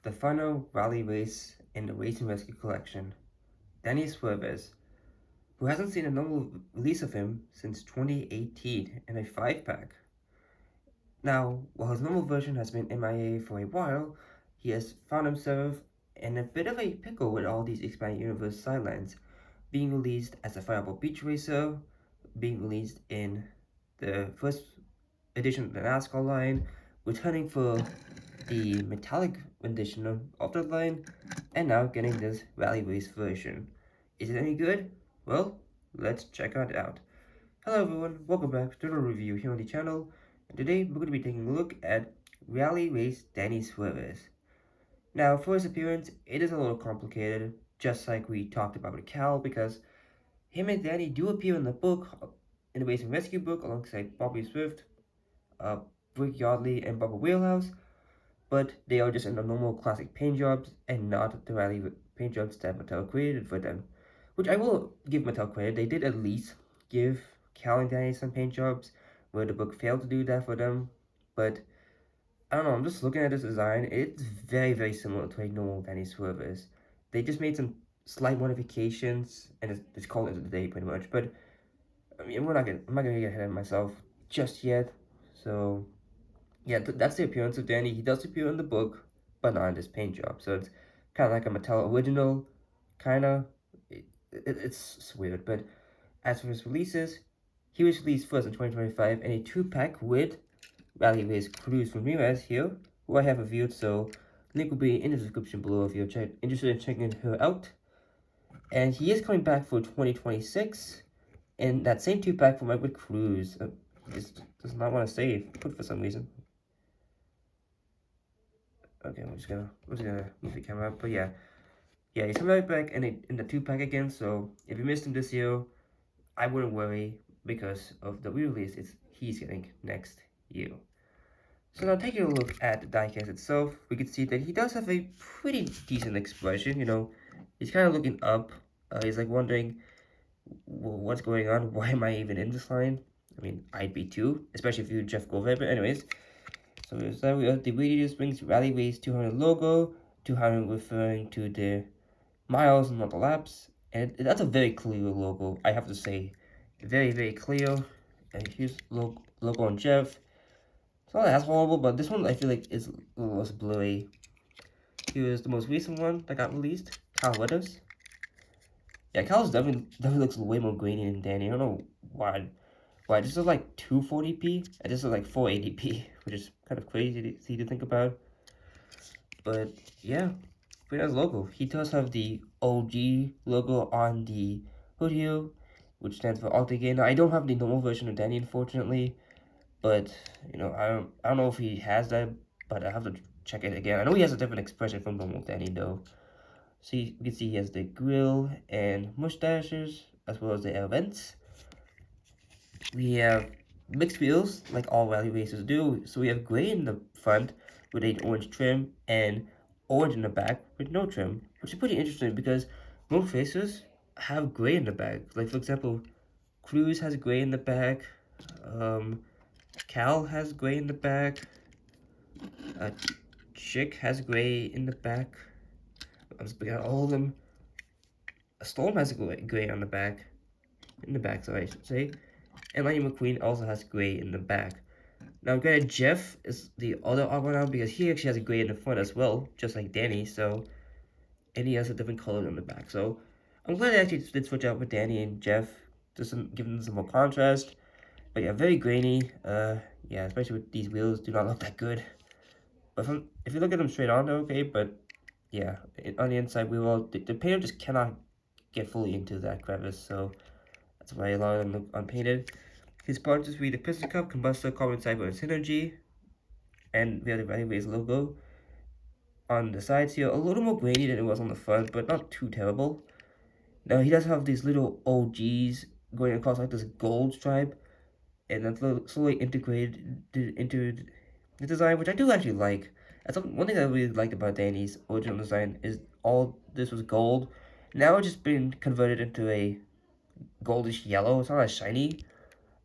the final rally race in the Race and Rescue collection, Danny Swervez, who hasn't seen a normal release of him since 2018 in a 5-pack. Now, while his normal version has been MIA for a while, he has found himself in a bit of a pickle with all these expanded universe sidelines, being released as a Fireball Beach Racer, being released in the first edition of the NASCAR line, returning for the metallic edition of the line, and now getting this rally race version. Is it any good? Well, let's check it out. Hello everyone, welcome back to the review here on the channel, and today we're going to be taking a look at Rally Race Danny Swervez. Now, for his appearance, it is a little complicated, just like we talked about with Cal, because him and Danny do appear in the book, in the Race and Rescue book, alongside Bobby Swift, Brick Yardley, and Bubba Wheelhouse, but they are just in the normal classic paint jobs and not the rally paint jobs that Mattel created for them. Which I will give Mattel credit, they did at least give Cal and Danny some paint jobs, where the book failed to do that for them. But I don't know, I'm just looking at this design, it's very, very similar to a normal Danny Swervez. They just made some slight modifications, and it's called it a day pretty much. But I mean, I'm not gonna get ahead of myself just yet. So yeah, that's the appearance of Danny. He does appear in the book, but not in this paint job. So it's kind of like a Mattel original, kind of. It's weird. But as for his releases, he was released first in 2025 in a 2-pack with Rally Race Cruz Ramirez here, who I have reviewed. So link will be in the description below if you're interested in checking her out. And he is coming back for 2026 in that same 2-pack for with Cruz. Just does not want to save for some reason. Okay, I'm just gonna move the camera up. But yeah, he's coming right back in the 2-pack again. So if you missed him this year, I wouldn't worry because of the re-release. He's getting next year. So now taking a look at the diecast itself, we can see that he does have a pretty decent expression. You know, he's kind of looking up. He's like wondering what's going on. Why am I even in this line? I mean, I'd be too, especially if you're Jeff Goldberg. But anyways. So we have the Radio Springs Rally Race 200 logo, 200 referring to the miles and not the laps, and that's a very clear logo, I have to say. Very, very clear. And here's logo on Jeff. It's not as horrible, but this one I feel like is a little less blurry. Here's the most recent one that got released, Kyle Weathers. Yeah, Kyle's definitely looks way more grainy than Danny. I don't know why. Why, this is like 240p, and this is like 480p, which is kind of crazy to think about. But yeah, pretty nice logo. He does have the OG logo on the hood here, which stands for Altogether. Now, I don't have the normal version of Danny, unfortunately, but you know, I don't know if he has that, but I have to check it again. I know he has a different expression from normal Danny though. So you can see he has the grill and mustaches, as well as the air vents. We have mixed wheels, like all rally racers do. So we have gray in the front with an orange trim and orange in the back with no trim, which is pretty interesting because most racers have gray in the back. Like, for example, Cruz has gray in the back, Cal has gray in the back, Chick has gray in the back. I'm just picking out all of them. Storm has gray on the back, sorry, I should say. And Lightning McQueen also has gray in the back. Now, granted, Jeff is the other odd one out because he actually has a gray in the front as well, just like Danny. So, and he has a different color on the back. So, I'm glad they actually did switch out with Danny and Jeff, just give them some more contrast. But yeah, very grainy. Yeah, especially with these wheels, do not look that good. But if you look at them straight on, they're okay. But yeah, on the inside wheel, the painter just cannot get fully into that crevice. So that's why a lot of them look unpainted. His parts is the piston cup, combustor, carbon fiber, and synergy. And we have the Rally Race logo on the sides here. A little more grainy than it was on the front, but not too terrible. Now he does have these little OGs going across like this gold stripe. And that's slowly integrated into the design, which I do actually like. That's one thing I really liked about Danny's original design is all this was gold. Now it's just been converted into a goldish yellow. It's not as shiny,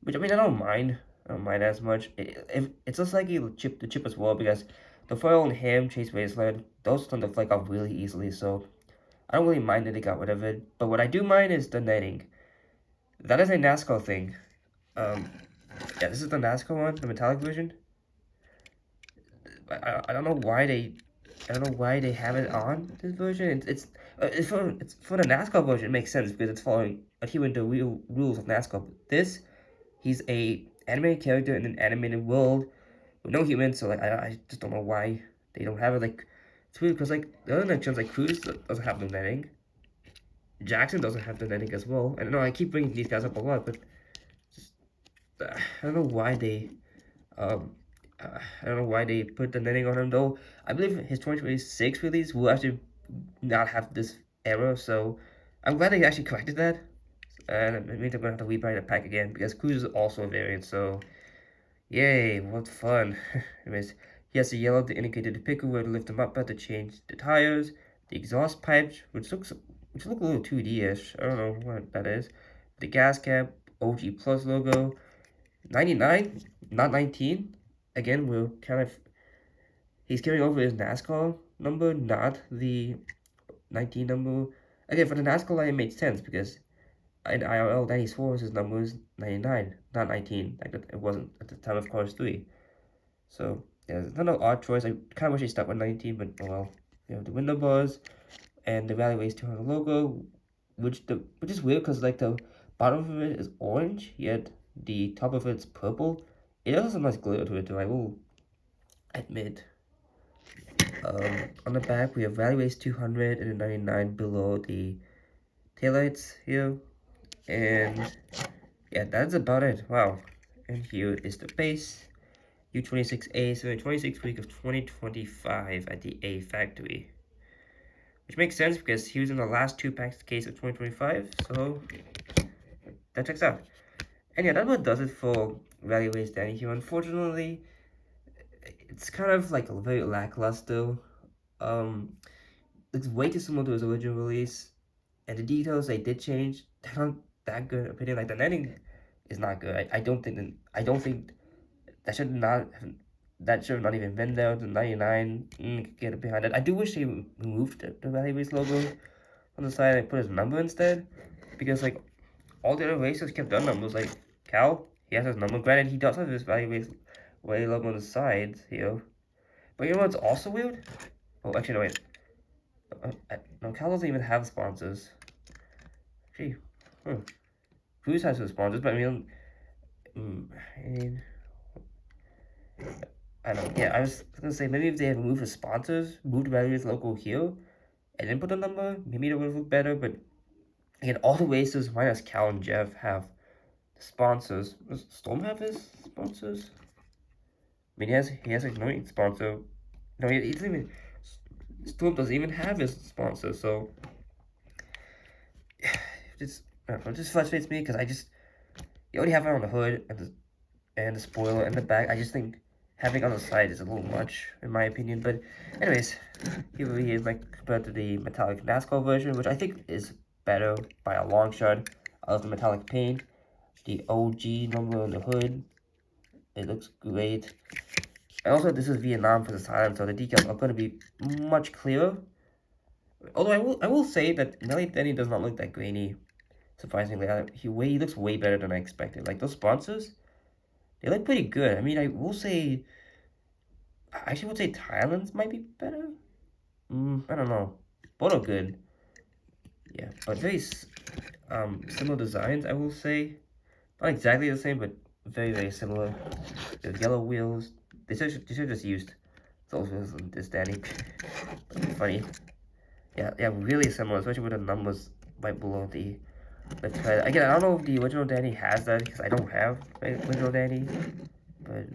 which I mean I don't mind. I don't mind as much. It's just like the chip as well because the foil and ham chase wasteland, those tend to flake off really easily, so I don't really mind that they got rid of it. But what I do mind is the netting. That is a NASCAR thing. Um, yeah, this is the NASCAR one, the metallic version. I don't know why they have it on this version. It's for the NASCAR version. It makes sense because it's following adhering to real rules of NASCAR. But this, he's a animated character in an animated world with no humans. So like I just don't know why they don't have it. Like it's weird because like the other connections like Cruz doesn't have the netting. Jackson doesn't have the netting as well. I don't know. I keep bringing these guys up a lot, but just, I don't know why they um, I don't know why they put the netting on him though. I believe his 2026 release will actually not have this error, so I'm glad they actually corrected that. And it means I'm gonna have to rebuy the pack again because Cruise is also a variant, so yay, what fun. Anyways, he has the yellow to indicate the picker where to lift him up, but to change the tires, the exhaust pipes, which look a little 2D-ish. I don't know what that is. The gas cap, OG Plus logo, 99, not 19. Again, we're kind of he's carrying over his NASCAR number, not the 19 number. Again, for the NASCAR line, it made sense because in IRL, Danny Suarez's number is 99, not 19. Like it wasn't at the time of Cars 3. So yeah, it's not an odd choice. I kind of wish he stuck with 19, but oh well. You know, the window bars and the Rally Race 200 logo, which is weird because like the bottom of it is orange, yet the top of it's purple. It has some nice glitter to it, though. I will admit. On the back, we have Rally Race 200 and 99 below the taillights here. And yeah, that's about it. Wow. And here is the base. U26A, so 26th week of 2025 at the A factory. Which makes sense because he was in the last two packs case of 2025, so that checks out. And yeah, that what does it for Rally Race Danny here. Unfortunately, it's kind of like a very lackluster. Um, it's way too similar to his original release, and the details they did change. They're not that good. Opinion like the netting is not good. I don't think that should not that should have not even been there. The 99 get it behind it. I do wish they removed the Rally Race logo on the side and put his number instead, because like all the other races kept their numbers. Like Cal, he has his number. Granted, he does have his Rally Race logo on the sides here. But you know what's also weird? Oh, actually, no, wait. No, Cal doesn't even have sponsors. Gee, Cruz has his sponsors, but I mean, I don't know. Yeah, I was gonna say maybe if they had removed the sponsors, moved various local here, and then put a number, maybe it would look better. But again, all the races minus Cal and Jeff have sponsors. Does Storm have his sponsors? I mean, he has a no sponsor. No, he doesn't even. Storm doesn't even have his sponsor, so just I don't know, it just frustrates me because you already have it on the hood and the spoiler and the back. I just think having on the side is a little much in my opinion. But anyways, here he is like compared to the metallic NASCAR version, which I think is better by a long shot. I love the metallic paint, the OG number on the hood. It looks great. And also, this is Vietnam for the silent, so the decals are going to be much clearer. Although I will say that Nelly Denny does not look that grainy. Surprisingly, he looks way better than I expected. Like those sponsors, they look pretty good. I mean, I actually would say Thailand's might be better. I don't know. Both are good. Yeah, but very similar designs, I will say. Not exactly the same, but very similar. The yellow wheels. They should just used those wheels on this Danny. Funny. Yeah, really similar, especially with the numbers right below the left side. Again, I don't know if the original Danny has that because I don't have the original Danny, but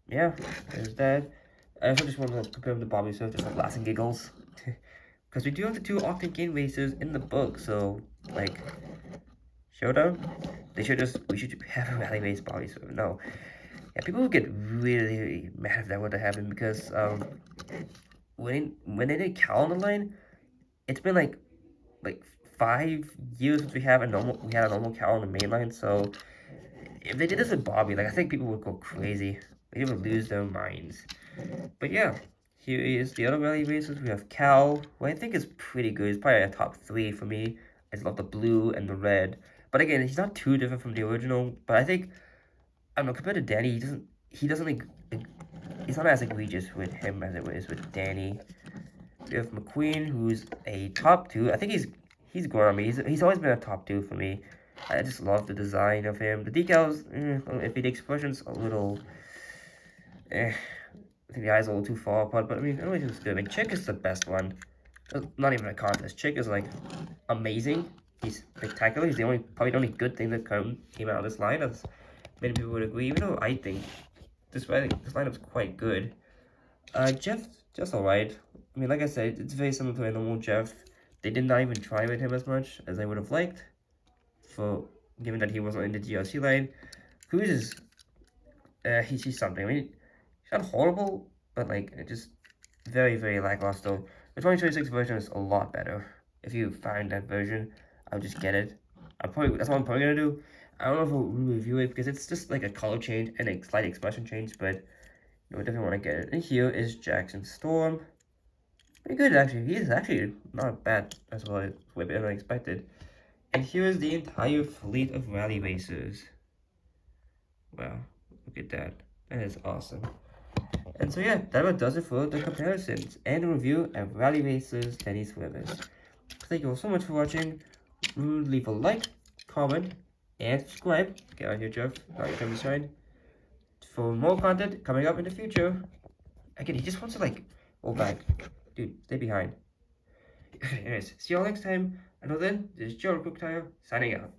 yeah, there's that. I also just want to compare him to Bobby Swift just for laughs and giggles. Because we do have the two Octane Game racers in the book, so, like, Showdown? We should have a rally race Bobby Swift. No. Yeah, people would get really mad if that were to happen because, when they did Cal on the line, it's been like 5 years since we had a normal Cal on the main line, so if they did this with Bobby, like, I think people would go crazy. They would lose their minds. But yeah, Here is the other rally racers. We have Cal, who I think is pretty good. He's probably a top 3 for me. I just love the blue and the red. But again, he's not too different from the original. But I think, I don't know, compared to Danny, he doesn't like, it's not as egregious with him as it is with Danny. We have McQueen, who's a top 2. I think he's grown on me. He's always been a top 2 for me. I just love the design of him. The decals, if the expression's a little, I think the eyes are a little too far apart, but I mean, everything looks good. I mean, Chick is the best one. Not even a contest. Chick is like amazing. He's spectacular. He's probably the only good thing that came out of this line, as many people would agree. Even though I think this lineup's quite good. Jeff, just alright. I mean, like I said, it's very similar to a normal Jeff. They did not even try with him as much as I would have liked, for given that he wasn't in the GRC line. Cruz is, he's something. I mean, he's not horrible, but like, it just very, very lackluster. The 2026 version is a lot better. If you find that version, I'll just get it. That's what I'm probably gonna do. I don't know if we'll review it because it's just like a color change and a slight expression change, but I definitely want to get it. And here is Jackson Storm. Pretty good, actually. He's actually not bad as well as way better than I expected. And here is the entire fleet of rally racers. Wow, look at that. That is awesome. And so yeah, that about does it for the comparisons and review of Rally Racers Denny Swervez. Thank you all so much for watching. Leave a like, comment, and subscribe. Get on here, Jeff. Now your time to shine. For more content coming up in the future. Again, he just wants to like roll back. Dude, stay behind. Anyways, see you all next time. Until then, this is Joe Quick Tire signing out.